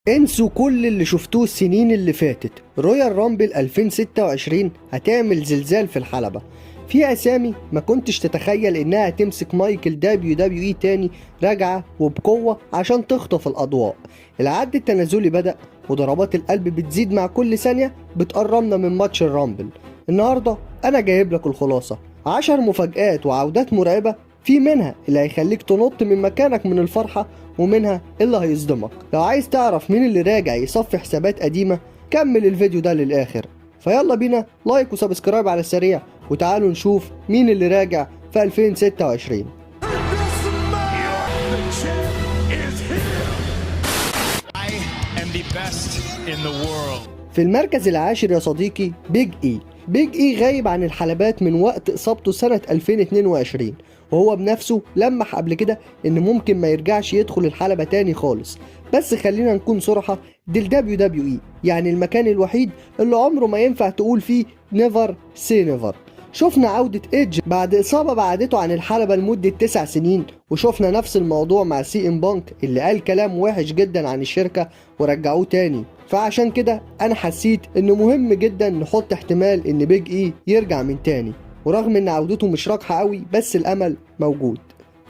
انسوا كل اللي شفتوه السنين اللي فاتت. رويال رامبل 2026 هتعمل زلزال في الحلبة. في اسامي ما كنتش تتخيل انها تمسك مايك الدبليو دبليو اي تاني راجعة وبقوة عشان تخطف الاضواء. العد التنازلي بدأ وضربات القلب بتزيد مع كل ثانية بتقربنا من ماتش الرامبل. النهاردة انا جايب لك الخلاصة، 10 مفاجآت وعودات مرعبة، في منها اللي هيخليك تنط من مكانك من الفرحة ومنها اللي هيصدمك. لو عايز تعرف مين اللي راجع يصفي حسابات قديمة كمل الفيديو ده للآخر. فيلا بينا لايك وسبسكرايب على السريع وتعالوا نشوف مين اللي راجع في 2026. في المركز العاشر يا صديقي بيج اي. بيج اي غايب عن الحلبات من وقت اصابته سنة 2022، وهو بنفسه لمح قبل كده ان ممكن ما يرجعش يدخل الحلبة تاني خالص. بس خلينا نكون صراحة، دي الدبليو دبليو اي يعني المكان الوحيد اللي عمره ما ينفع تقول فيه نيفر سي نيفر. شفنا عودة ايدج بعد إصابة بعدته عن الحلبة لمدة 9 سنين، وشفنا نفس الموضوع مع سي ام بانك اللي قال كلام وحش جدا عن الشركة ورجعوه تاني. فعشان كده أنا حسيت إنه مهم جدا نحط احتمال إن بيج إي يرجع من تاني، ورغم إن عودته مش راجحة قوي بس الأمل موجود.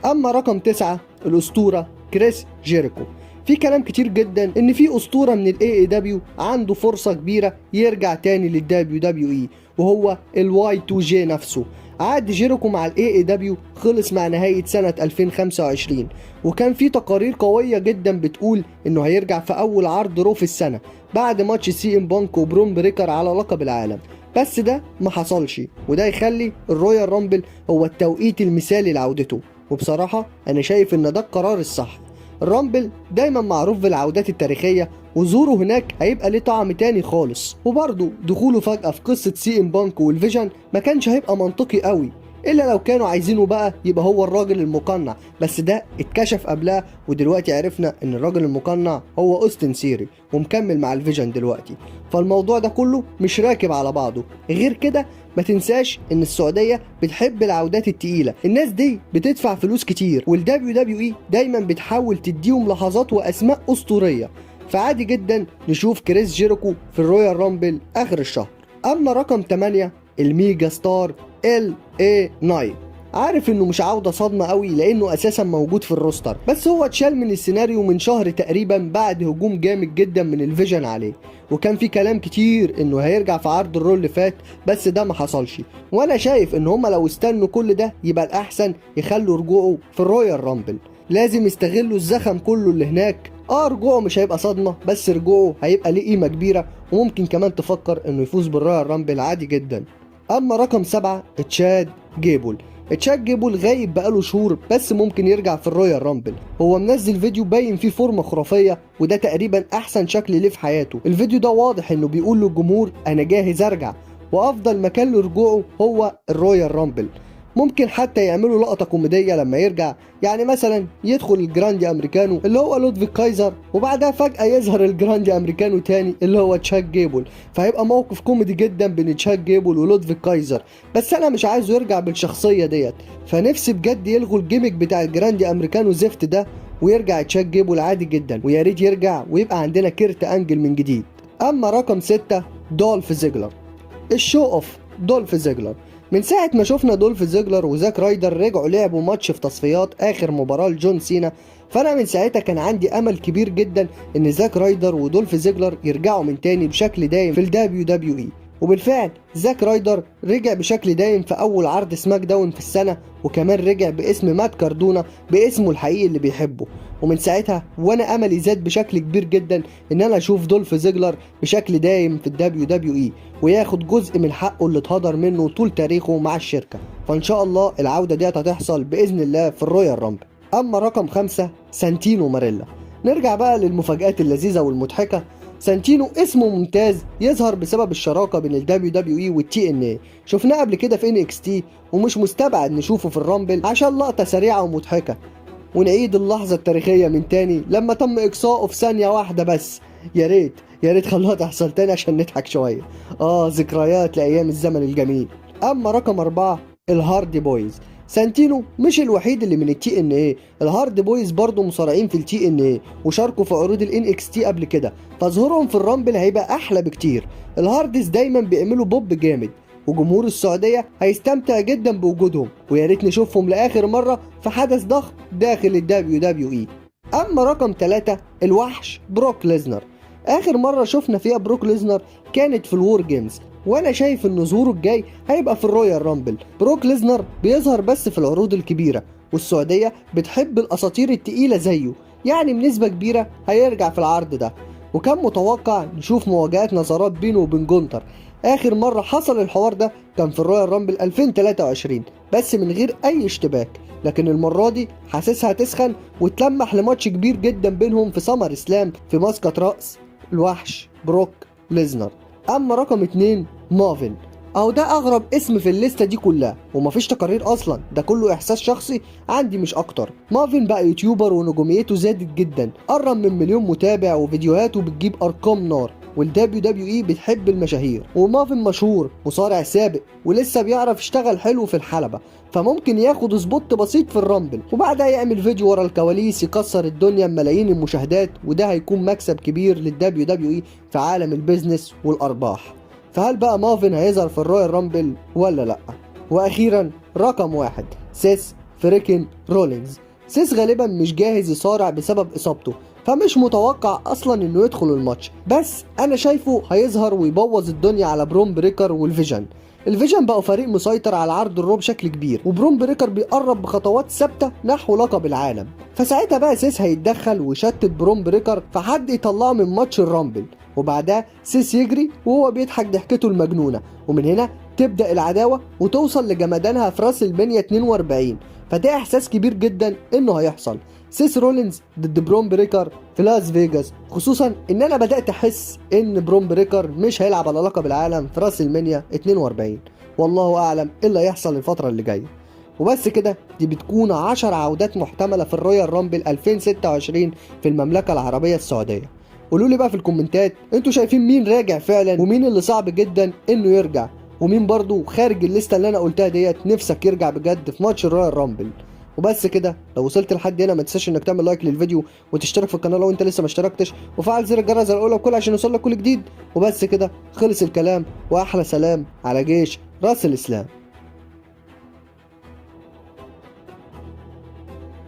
أما رقم 9 الأسطورة كريس جيريكو. في كلام كتير جدا ان في اسطوره من الاي اي دبليو عنده فرصه كبيره يرجع تاني للدبليو دبليو اي، وهو الواي 2 جي نفسه. عقد جيريكو مع الاي اي دبليو خلص مع نهايه سنه 2025، وكان في تقارير قويه جدا بتقول انه هيرجع في اول عرض رو في السنه بعد ماتش سي ام بانك وبرون بريكر على لقب العالم. بس ده ما حصلش، وده يخلي الرويال رامبل هو التوقيت المثالي لعودته. وبصراحه انا شايف ان ده القرار الصح. الرامبل دايما معروف بالعودات التاريخية، وظهوره هناك هيبقى ليه طعم تاني خالص. وبرضه دخوله فجأة في قصة سي ام بانك والفيجن ما كانش هيبقى منطقي قوي، الا لو كانوا عايزينه بقى يبقى هو الراجل المقنع، بس ده اتكشف قبلها ودلوقتي عرفنا ان الراجل المقنع هو اوستن سيري ومكمل مع الفيجن دلوقتي. فالموضوع ده كله مش راكب على بعضه. غير كده ما تنساش ان السعوديه بتحب العودات التقيله، الناس دي بتدفع فلوس كتير، والدبليو دبليو اي دايما بتحاول تديهم لحظات واسماء اسطوريه. فعادي جدا نشوف كريس جيريكو في الرويال رامبل اخر الشهر. اما رقم 8 الميجا ستار ال اي نايت. عارف انه مش عودة صدمة قوي لانه اساسا موجود في الروستر، بس هو اتشال من السيناريو من شهر تقريبا بعد هجوم جامد جدا من الفيجن عليه، وكان في كلام كتير انه هيرجع في عرض الرول اللي فات بس ده ما حصلش. وانا شايف ان هما لو استنوا كل ده يبقى الاحسن يخلوا رجوعه في الرويال رامبل. لازم يستغلوا الزخم كله اللي هناك. رجوعه مش هيبقى صدمة، بس رجوعه هيبقى ليه قيمة كبيرة، وممكن كمان تفكر انه يفوز بالرويال رامبل عادي جدا. اما رقم 7 تشاد جيبل. تشاد جيبل غايب بقاله شهور بس ممكن يرجع في الرويال رامبل. هو منزل فيديو باين فيه فورمه خرافيه، وده تقريبا احسن شكل ليه في حياته. الفيديو ده واضح انه بيقول للجمهور انا جاهز ارجع، وافضل مكان لرجوعه هو الرويال رامبل. ممكن حتى يعملوا لقطه كوميديه لما يرجع، يعني مثلا يدخل الجراندي امريكانو اللي هو لودفيج كايزر، وبعدها فجاه يظهر الجراندي امريكانو تاني اللي هو تشاد جيبل، فهيبقى موقف كوميدي جدا بين تشاد جيبل ولودفيج كايزر. بس انا مش عايزه يرجع بالشخصيه ديت، فنفسي بجد يلغوا الجيميك بتاع الجراندي امريكانو زفت ده ويرجع تشاد جيبل عادي جدا، ويا ريت يرجع ويبقى عندنا كيرت انجل من جديد. اما رقم 6 دولف زيجلر. الشو اوف دولف زيجلر. من ساعة ما شفنا دولف زيجلر وزاك رايدر رجعوا لعبوا ماتش في تصفيات آخر مباراة لجون سينا، فأنا من ساعتها كان عندي أمل كبير جدا إن زاك رايدر ودولف زيجلر يرجعوا من تاني بشكل دايم في الدبليو دبليو إي. وبالفعل زاك رايدر رجع بشكل دايم في أول عرض سماك داون في السنة، وكمان رجع باسم مات كاردونا باسمه الحقيقي اللي بيحبه. ومن ساعتها وانا املي زاد بشكل كبير جدا ان انا اشوف دولف زيجلر بشكل دايم في الدبليو دبليو اي، وياخد جزء من حقه اللي اتهدر منه طول تاريخه مع الشركه. فان شاء الله العوده ديت هتحصل باذن الله في الرويال رامبل. اما رقم 5 سانتينو ماريلا. نرجع بقى للمفاجآت اللذيذه والمضحكه. سانتينو اسمه ممتاز يظهر بسبب الشراكه بين الدبليو دبليو اي والتي ان اي، شفناه قبل كده في ان اكس تي، ومش مستبعد نشوفه في الرامبل عشان لقطه سريعه ومضحكه. ونعيد اللحظة التاريخية من تاني لما تم إقصائه في ثانية واحدة بس. يا ريت يا ريت خلوها تحصل تاني عشان نضحك شوية. ذكريات لأيام الزمن الجميل. أما رقم 4 الهاردي بويز. سانتينو مش الوحيد اللي من التي ان اي، الهارد بويز برضه مصارعين في التي ان اي وشاركوا في عروض الان اكس تي قبل كده، فظهورهم في الرامبل هيبقى احلى بكتير. الهاردز دايما بيعملوا بوب جامد، وجمهور السعوديه هيستمتع جدا بوجودهم، ويا ريت نشوفهم لاخر مره في حدث ضخم داخل الدبليو دبليو اي. اما رقم 3 الوحش بروك ليزنر. اخر مره شفنا فيها بروك ليزنر كانت في الوور جيمز، وانا شايف ان ظهوره الجاي هيبقى في الرويال رامبل. بروك ليزنر بيظهر بس في العروض الكبيره، والسعوديه بتحب الاساطير التقيله زيه، يعني بنسبه كبيره هيرجع في العرض ده. وكان متوقع نشوف مواجهات نظرات بينه وبين جونتر. اخر مره حصل الحوار ده كان في الرويال رامبل 2023 بس من غير اي اشتباك، لكن المره دي حاسسها تسخن وتلمح لماتش كبير جدا بينهم في سمر اسلام في مسقط رأس الوحش بروك ليزنر. اما رقم 2 مافن، اهو ده اغرب اسم في الليسته دي كلها، ومفيش تقارير اصلا، ده كله احساس شخصي عندي مش اكتر. مافن بقى يوتيوبر ونجوميته زادت جدا، قرب من مليون متابع وفيديوهاته بتجيب ارقام نار، والدبليو دبليو اي بتحب المشاهير، ومافن مشهور مصارع سابق ولسه بيعرف يشتغل حلو في الحلبة، فممكن ياخد سبوت بسيط في الرامبل وبعدها يعمل فيديو ورا الكواليس يكسر الدنيا بملايين المشاهدات، وده هيكون مكسب كبير للدبليو دبليو اي في عالم البيزنس والارباح. فهل بقى مافن هيظهر في الرويال رامبل ولا لا؟ واخيرا رقم 1 سيس فريكن رولينز. سيس غالبا مش جاهز يصارع بسبب اصابته، فمش متوقع اصلا انه يدخل الماتش، بس انا شايفه هيظهر ويبوظ الدنيا على برون بريكر والفيجن. الفيجن بقوا فريق مسيطر على عرض الرو بشكل كبير، وبرون بريكر بيقرب بخطوات ثابته نحو لقب العالم، فساعتها بقى سيس هيتدخل ويشتت برون بريكر فحد يطلعه من ماتش الرامبل، وبعدها سيس يجري وهو بيضحك ضحكته المجنونه، ومن هنا تبدا العداوه وتوصل لجمدانها في راس المنيا 42. فده احساس كبير جدا انه هيحصل سيس رولينز ضد برون بريكر في لاس فيجاس، خصوصا ان انا بدات احس ان برون بريكر مش هيلعب على لقب العالم في راس المنيا 42. والله اعلم ايه اللي هيحصل الفتره اللي جايه. وبس كده، دي بتكون 10 عودات محتمله في الرويال رامبل 2026 في المملكه العربيه السعوديه. قولوا لي بقى في الكومنتات انتوا شايفين مين راجع فعلا ومين اللي صعب جدا انه يرجع، ومين برضو خارج الليسته اللي انا قلتها ديت نفسك يرجع بجد في ماتش الرويال رامبل. وبس كده، لو وصلت لحد هنا ما تنساش انك تعمل لايك للفيديو وتشترك في القناه لو انت لسه ما اشتركتش، وفعل زر الجرس الاولى وكل عشان يوصلك كل جديد. وبس كده خلص الكلام، واحلى سلام على جيش راس الاسلام.